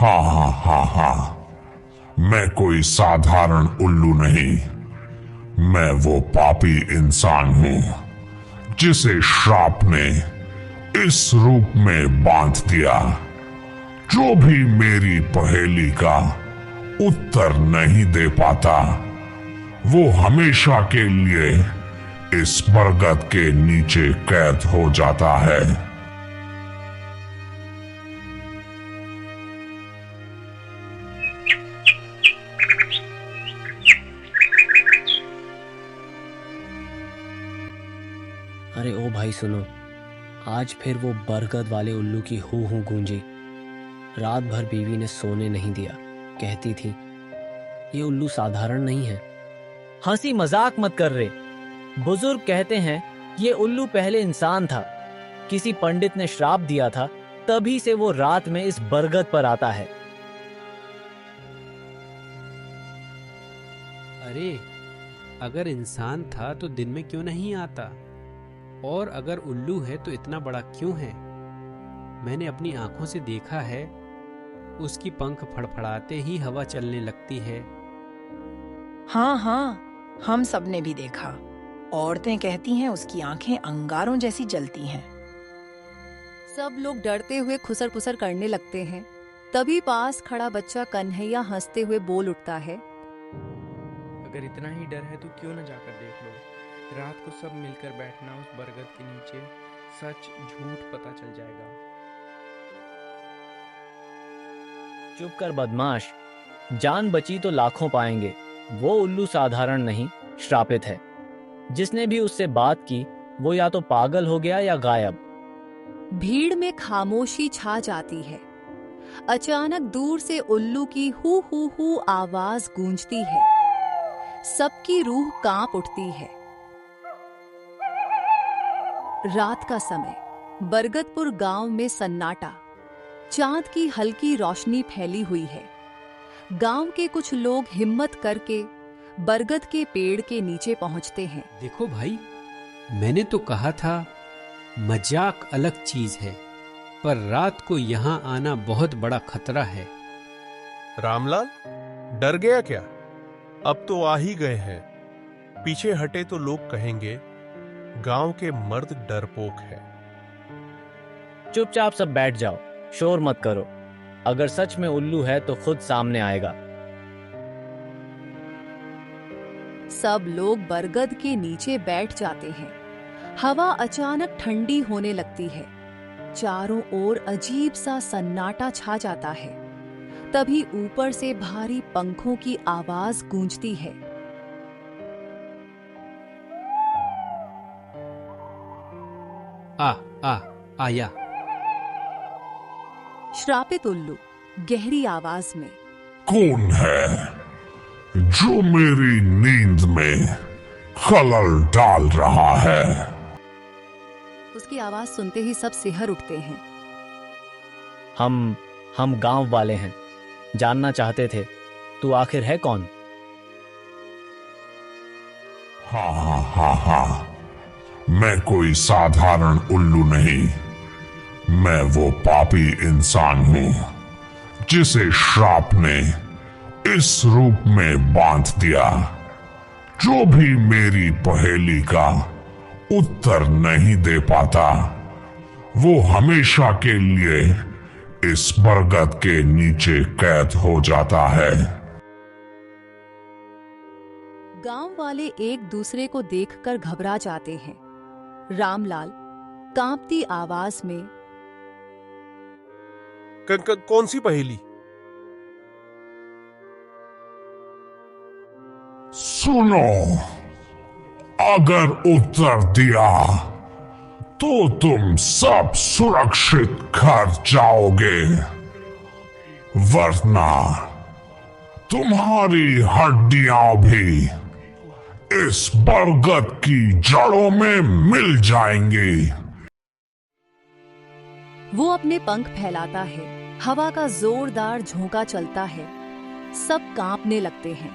हाँ हाँ हाँ हाँ, मैं कोई साधारण उल्लू नहीं। मैं वो पापी इंसान हूँ जिसे श्राप ने इस रूप में बांध दिया। जो भी मेरी पहेली का उत्तर नहीं दे पाता, वो हमेशा के लिए इस बरगद के नीचे कैद हो जाता है। अरे ओ भाई सुनो, आज फिर वो बरगद वाले उल्लू की हू हू गूंजी। रात भर बीवी ने सोने नहीं दिया। कहती थी ये उल्लू साधारण नहीं है। हंसी मजाक मत कर रे। बुजुर्ग कहते हैं ये उल्लू पहले इंसान था। किसी पंडित ने श्राप दिया था, तभी से वो रात में इस बरगद पर आता है। अरे अगर इंसान था तो दिन में क्यों नहीं आता? और अगर उल्लू है तो इतना बड़ा क्यों है? मैंने अपनी आंखों से देखा है, उसकी पंख फड़फड़ाते ही हवा चलने लगती है। हाँ हाँ, हम सब ने भी देखा। औरतें कहती हैं उसकी आंखें अंगारों जैसी जलती हैं। सब लोग डरते हुए खुसर पुसर करने लगते हैं। तभी पास खड़ा बच्चा कन्हैया हंसते हुए बोल उठता है, अगर इतना ही डर है तो क्यों न जाकर देख लो। रात को सब मिलकर बैठना उस बरगद के नीचे, सच झूठ पता चल जाएगा। चुप कर बदमाश, जान बची तो लाखों पाएंगे। वो उल्लू साधारण नहीं, श्रापित है। जिसने भी उससे बात की वो या तो पागल हो गया या गायब। भीड़ में खामोशी छा जाती है। अचानक दूर से उल्लू की हू आवाज गूंजती है। सबकी रूह कांप उठती है। रात का समय, बरगदपुर गांव में सन्नाटा। चांद की हल्की रोशनी फैली हुई है। गांव के कुछ लोग हिम्मत करके बरगद के पेड़ के नीचे पहुंचते हैं। देखो भाई, मैंने तो कहा था मजाक अलग चीज है, पर रात को यहाँ आना बहुत बड़ा खतरा है। रामलाल, डर गया क्या? अब तो आ ही गए हैं। पीछे हटे तो लोग कहेंगे गांव के मर्द डरपोक है। चुपचाप सब बैठ जाओ, शोर मत करो। अगर सच में उल्लू है तो खुद सामने आएगा। सब लोग बरगद के नीचे बैठ जाते हैं। हवा अचानक ठंडी होने लगती है। चारों ओर अजीब सा सन्नाटा छा जाता है। तभी ऊपर से भारी पंखों की आवाज गूंजती है। आया। श्रापित उल्लू गहरी आवाज में, कौन है जो मेरी नींद में खलल डाल रहा है? उसकी आवाज सुनते ही सब सिहर उठते हैं। हम गांव वाले हैं, जानना चाहते थे तू आखिर है कौन? हाँ हाँ हाँ हाँ, मैं कोई साधारण उल्लू नहीं। मैं वो पापी इंसान हूँ जिसे श्राप ने इस रूप में बांध दिया। जो भी मेरी पहेली का उत्तर नहीं दे पाता, वो हमेशा के लिए इस बरगद के नीचे कैद हो जाता है। गांव वाले एक दूसरे को देखकर घबरा जाते हैं। रामलाल कांपती आवाज में, कौन सी पहेली? सुनो, अगर उत्तर दिया तो तुम सब सुरक्षित घर जाओगे, वरना तुम्हारी हड्डियां भी इस बरगद की जड़ों में मिल जाएंगी। वो अपने पंख फैलाता है। हवा का जोरदार झोंका चलता है। सब कांपने लगते हैं।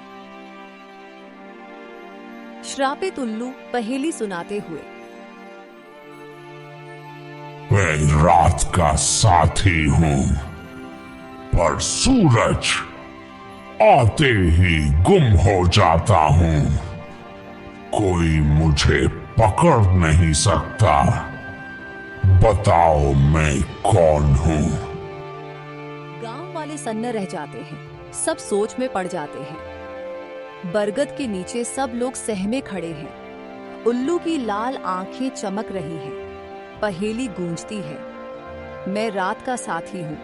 श्रापित उल्लू पहेली सुनाते हुए, मैं रात का साथी हूँ। पर सूरज आते ही गुम हो जाता हूं। कोई मुझे पकड़ नहीं सकता। बताओ मैं कौन हूं? गांव वाले सन्न रह जाते हैं, सब सोच में पड़ जाते हैं। बरगद के नीचे सब लोग सहमे खड़े हैं। उल्लू की लाल आंखें चमक रही हैं। पहेली गूंजती है। मैं रात का साथी हूँ,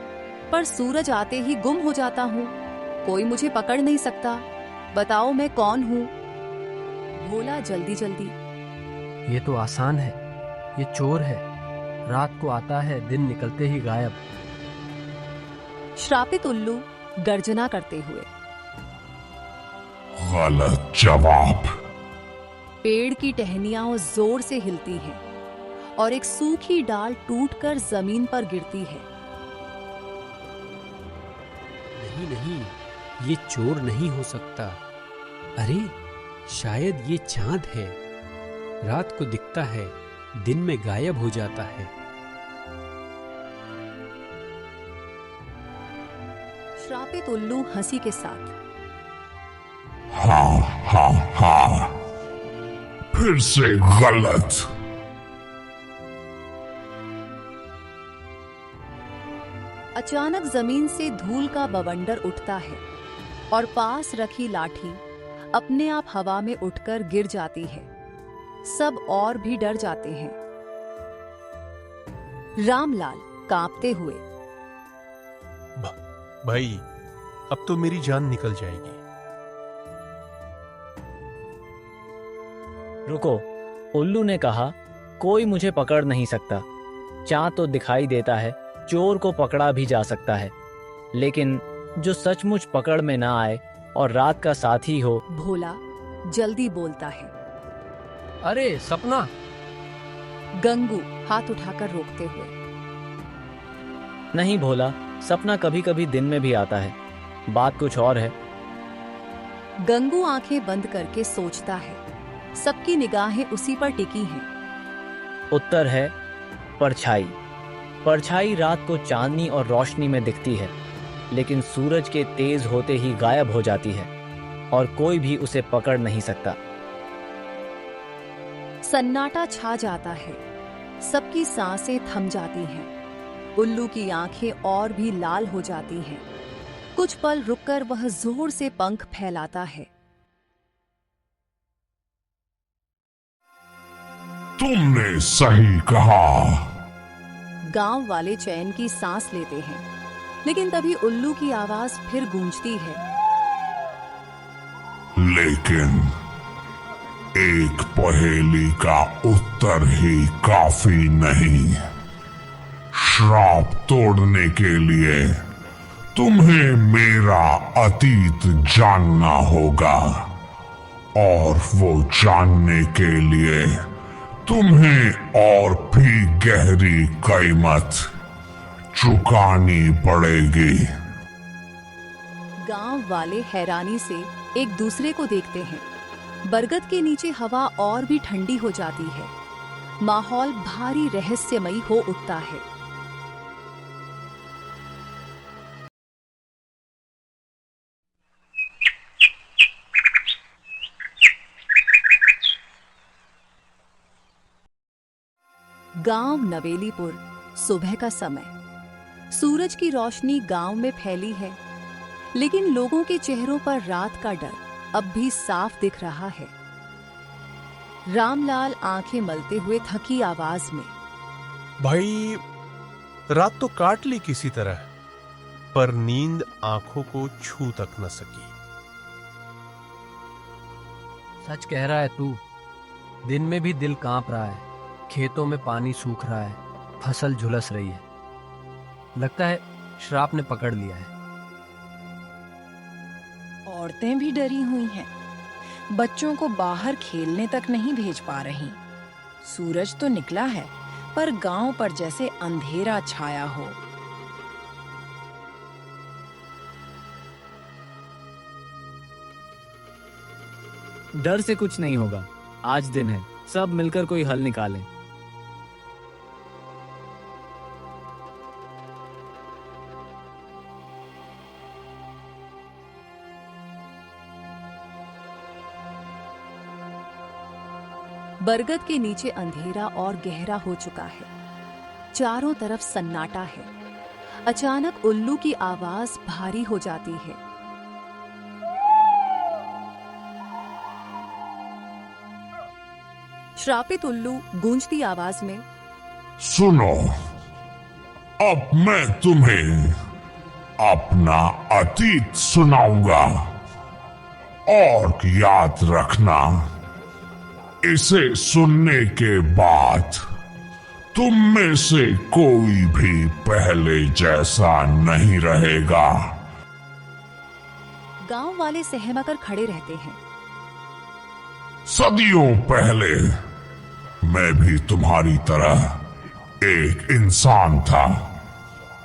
पर सूरज आते ही गुम हो जाता हूँ। कोई मुझे पकड़ नहीं सकता। बताओ मैं कौन हूँ? भोला जल्दी जल्दी। ये तो आसान है, ये चोर है। रात को आता है, दिन निकलते ही गायब। श्रापित उल्लू गर्जना करते हुए। गलत जवाब। पेड़ की टहनियां जोर से हिलती हैं और एक सूखी डाल टूटकर जमीन पर गिरती है। नहीं नहीं, ये चोर नहीं हो सकता। अरे शायद ये चांद है। रात को दिखता है, दिन में गायब हो जाता है। श्रापित उल्लू हंसी के साथ। हाँ हाँ हाँ, फिर से गलत। अचानक जमीन से धूल का बवंडर उठता है और पास रखी लाठी अपने आप हवा में उठकर गिर जाती है। सब और भी डर जाते हैं। रामलाल कांपते हुए। भाई, अब तो मेरी जान निकल जाएगी। रुको, उल्लू ने कहा, कोई मुझे पकड़ नहीं सकता। चांद तो दिखाई देता है, चोर को पकड़ा भी जा सकता है, लेकिन जो सचमुच पकड़ में ना आए और रात का साथी हो। भोला जल्दी बोलता है। अरे सपना! गंगू हाथ उठाकर रोकते हुए। नहीं भोला, सपना कभी कभी दिन में भी आता है। बात कुछ और है। गंगू आंखें बंद करके सोचता है। सबकी निगाहें उसी पर टिकी हैं। उत्तर है परछाई। परछाई रात को चांदनी और रोशनी में दिखती है, लेकिन सूरज के तेज होते ही गायब हो जाती है और कोई भी उसे पकड़ नहीं सकता। सन्नाटा छा जाता है। सबकी सांसें थम जाती हैं। उल्लू की आंखें और भी लाल हो जाती हैं। कुछ पल रुककर वह जोर से पंख फैलाता है। तुमने सही कहा। गांव वाले चैन की सांस लेते हैं, लेकिन तभी उल्लू की आवाज फिर गूंजती है। लेकिन एक पहेली का उत्तर ही काफी नहीं। श्राप तोड़ने के लिए तुम्हें मेरा अतीत जानना होगा, और वो जानने के लिए तुम्हें और भी गहरी कीमत चुकानी पड़ेगी। गांव वाले हैरानी से एक दूसरे को देखते हैं। बरगद के नीचे हवा और भी ठंडी हो जाती है। माहौल भारी रहस्यमयी हो उठता है। गांव नवेलीपुर। सुबह का समय। सूरज की रोशनी गांव में फैली है, लेकिन लोगों के चेहरों पर रात का डर अब भी साफ दिख रहा है। रामलाल आंखें मलते हुए थकी आवाज में। भाई, रात तो काट ली किसी तरह, पर नींद आंखों को छू तक न सकी। सच कह रहा है तू। दिन में भी दिल कांप रहा है। खेतों में पानी सूख रहा है, फसल झुलस रही है। लगता है श्राप ने पकड़ लिया है। औरतें भी डरी हुई हैं। बच्चों को बाहर खेलने तक नहीं भेज पा रही। सूरज तो निकला है, पर गांव पर जैसे अंधेरा छाया हो। डर से कुछ नहीं होगा। आज दिन है, सब मिलकर कोई हल निकालें। बरगद के नीचे अंधेरा और गहरा हो चुका है। चारों तरफ सन्नाटा है। अचानक उल्लू की आवाज भारी हो जाती है। श्रापित उल्लू गूंजती आवाज में, सुनो, अब मैं तुम्हें अपना अतीत सुनाऊंगा और याद रखना, इसे सुनने के बाद तुम में से कोई भी पहले जैसा नहीं रहेगा। गांव वाले सहमा कर खड़े रहते हैं। सदियों पहले मैं भी तुम्हारी तरह एक इंसान था।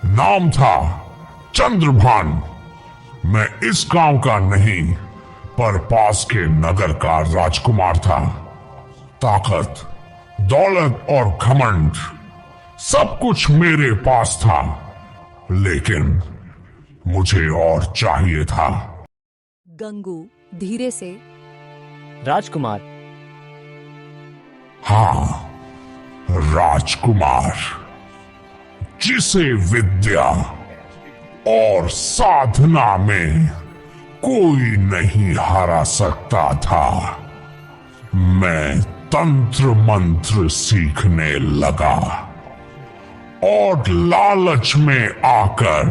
नाम था चंद्रभान। मैं इस गांव का नहीं, पर पास के नगर का राजकुमार था। ताकत, दौलत और घमंड सब कुछ मेरे पास था, लेकिन मुझे और चाहिए था। गंगू धीरे से, राजकुमार, हाँ, राजकुमार, जिसे विद्या और साधना में कोई नहीं हरा सकता था। मैं तंत्र मंत्र सीखने लगा और लालच में आकर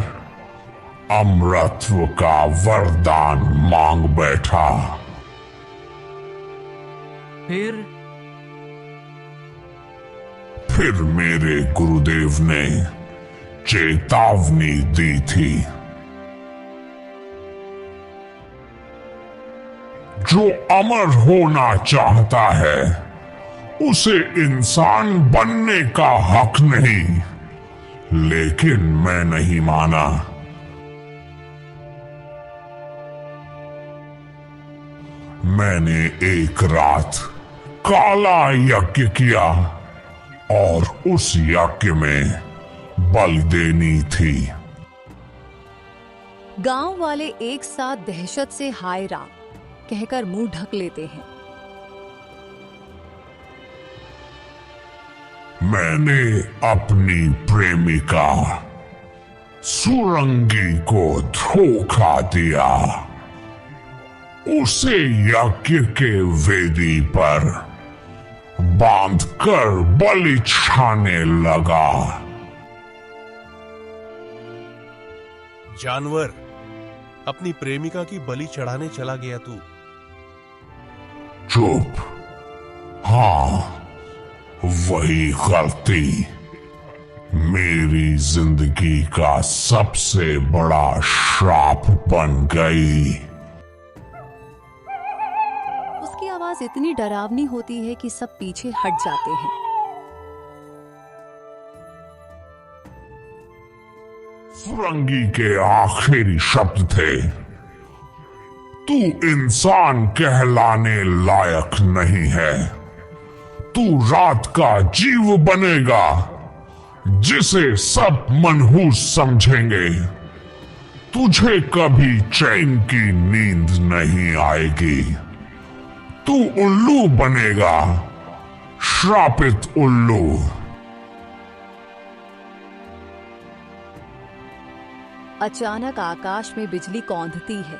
अमरत्व का वरदान मांग बैठा। फिर मेरे गुरुदेव ने चेतावनी दी थी, जो अमर होना चाहता है उसे इंसान बनने का हक नहीं। लेकिन मैं नहीं माना। मैंने एक रात काला यज्ञ किया और उस यज्ञ में बल देनी थी। गांव वाले एक साथ दहशत से हाय राम कहकर मुंह ढक लेते हैं। मैंने अपनी प्रेमिका सुरंगी को धोखा दिया। उसे यज्ञ के वेदी पर बांधकर बलि चढ़ाने लगा। जानवर, अपनी प्रेमिका की बलि चढ़ाने चला गया तू। चुप। हाँ, वही गलती मेरी जिंदगी का सबसे बड़ा श्राप बन गई। उसकी आवाज इतनी डरावनी होती है कि सब पीछे हट जाते हैं। सुरंगी के आखिरी शब्द थे, तू इंसान कहलाने लायक नहीं है। तू रात का जीव बनेगा जिसे सब मनहूस समझेंगे। तुझे कभी चैन की नींद नहीं आएगी। तू उल्लू बनेगा, श्रापित उल्लू। अचानक आकाश में बिजली कौंधती है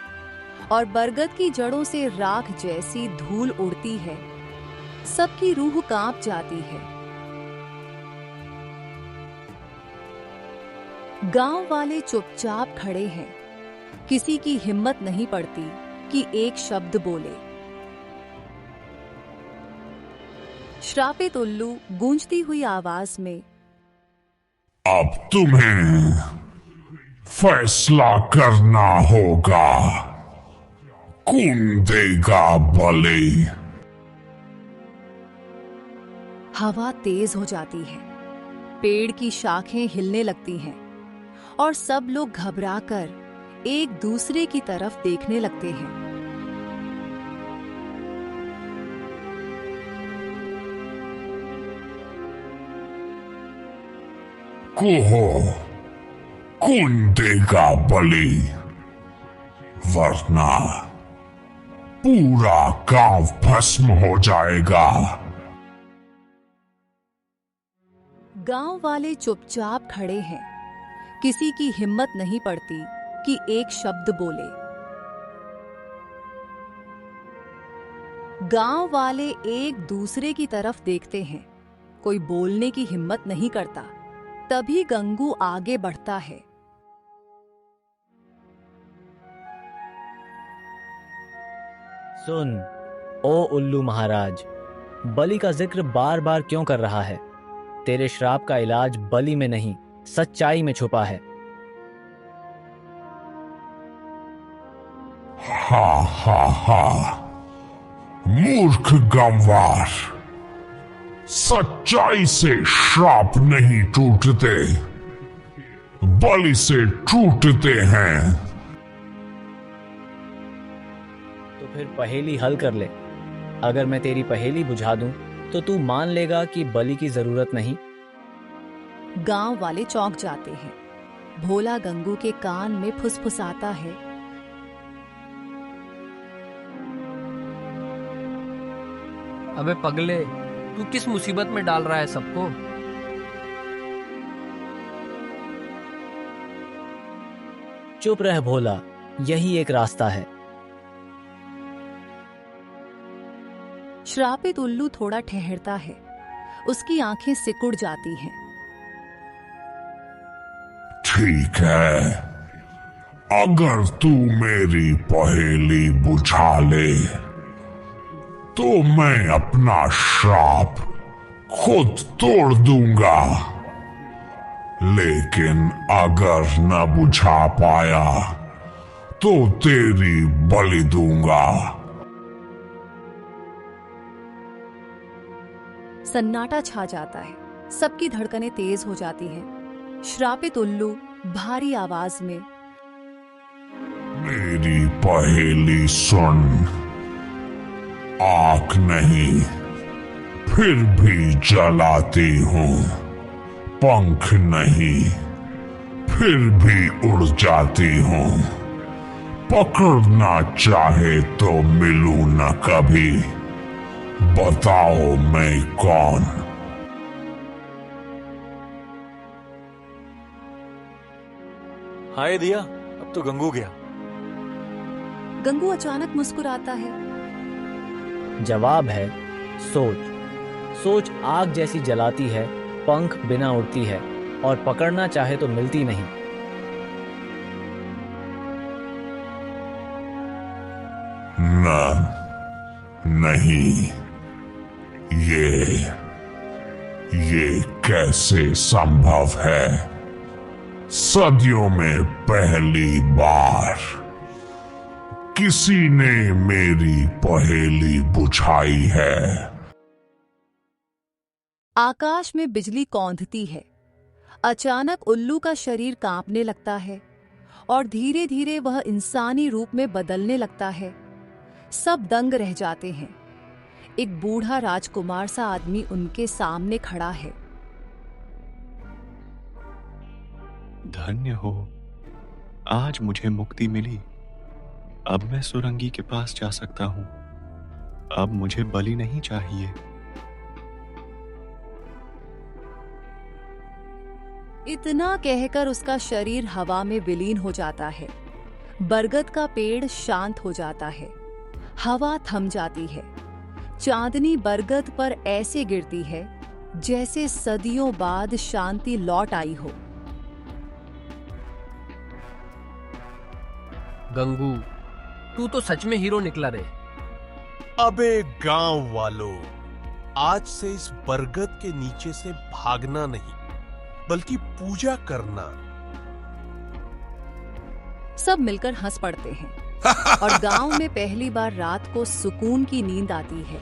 और बरगद की जड़ों से राख जैसी धूल उड़ती है। सबकी रूह कांप जाती है। गांव वाले चुपचाप खड़े हैं। किसी की हिम्मत नहीं पड़ती कि एक शब्द बोले। श्रापित उल्लू गूंजती हुई आवाज में, अब तुम्हें फैसला करना होगा। कौन देगा बलि? हवा तेज हो जाती है। पेड़ की शाखें हिलने लगती हैं और सब लोग घबराकर एक दूसरे की तरफ देखने लगते हैं। कहो, कौन देगा बलि? वरना पूरा गांव भस्म हो जाएगा। गांव वाले चुपचाप खड़े हैं। किसी की हिम्मत नहीं पड़ती कि एक शब्द बोले। गांव वाले एक दूसरे की तरफ देखते हैं। कोई बोलने की हिम्मत नहीं करता। तभी गंगू आगे बढ़ता है। सुन, ओ उल्लू महाराज, बलि का जिक्र बार बार क्यों कर रहा है? तेरे श्राप का इलाज बलि में नहीं, सच्चाई में छुपा है। हा हा हा, मूर्ख गंवार, सच्चाई से श्राप नहीं टूटते, बलि से टूटते हैं। तो फिर पहेली हल कर ले। अगर मैं तेरी पहेली बुझा दूं तो तू मान लेगा कि बलि की जरूरत नहीं। गांव वाले चौंक जाते हैं। भोला गंगू के कान में फुसफुसाता है। अबे पगले, तू किस मुसीबत में डाल रहा है सबको? चुप रह भोला, यही एक रास्ता है। श्रापित उल्लू थोड़ा ठहरता है। उसकी आंखें सिकुड़ जाती हैं। ठीक है, अगर तू मेरी पहेली बुझा ले तो मैं अपना श्राप खुद तोड़ दूंगा, लेकिन अगर न बुझा पाया तो तेरी बलि दूंगा। सन्नाटा छा जाता है। सबकी धड़कनें तेज हो जाती हैं। श्रापित उल्लू भारी आवाज में, मेरी पहेली सुन। आंख नहीं, फिर भी जलाती हूँ। पंख नहीं, फिर भी उड़ जाती हूँ। पकड़ना चाहे तो मिलूं न कभी। बताओ मैं कौन? हाय दिया, अब तो गंगू गया। गंगू अचानक मुस्कुराता है। जवाब है सोच। सोच आग जैसी जलाती है, पंख बिना उड़ती है और पकड़ना चाहे तो मिलती नहीं। नहीं, ये कैसे संभव है? सदियों में पहली बार किसी ने मेरी पहेली बुझाई है। आकाश में बिजली कौंधती है। अचानक उल्लू का शरीर कांपने लगता है और धीरे धीरे वह इंसानी रूप में बदलने लगता है। सब दंग रह जाते हैं। एक बूढ़ा राजकुमार सा आदमी उनके सामने खड़ा है। धन्य हो, आज मुझे मुक्ति मिली। अब मैं सुरंगी के पास जा सकता हूं। अब मुझे बलि नहीं चाहिए। इतना कहकर उसका शरीर हवा में विलीन हो जाता है। बरगद का पेड़ शांत हो जाता है। हवा थम जाती है। चांदनी बरगद पर ऐसे गिरती है जैसे सदियों बाद शांति लौट आई हो। गंगू, तू तो सच में हीरो निकला रे। अबे गांव वालों, आज से इस बरगद के नीचे से भागना नहीं, बल्कि पूजा करना। सब मिलकर हंस पड़ते हैं और गांव में पहली बार रात को सुकून की नींद आती है।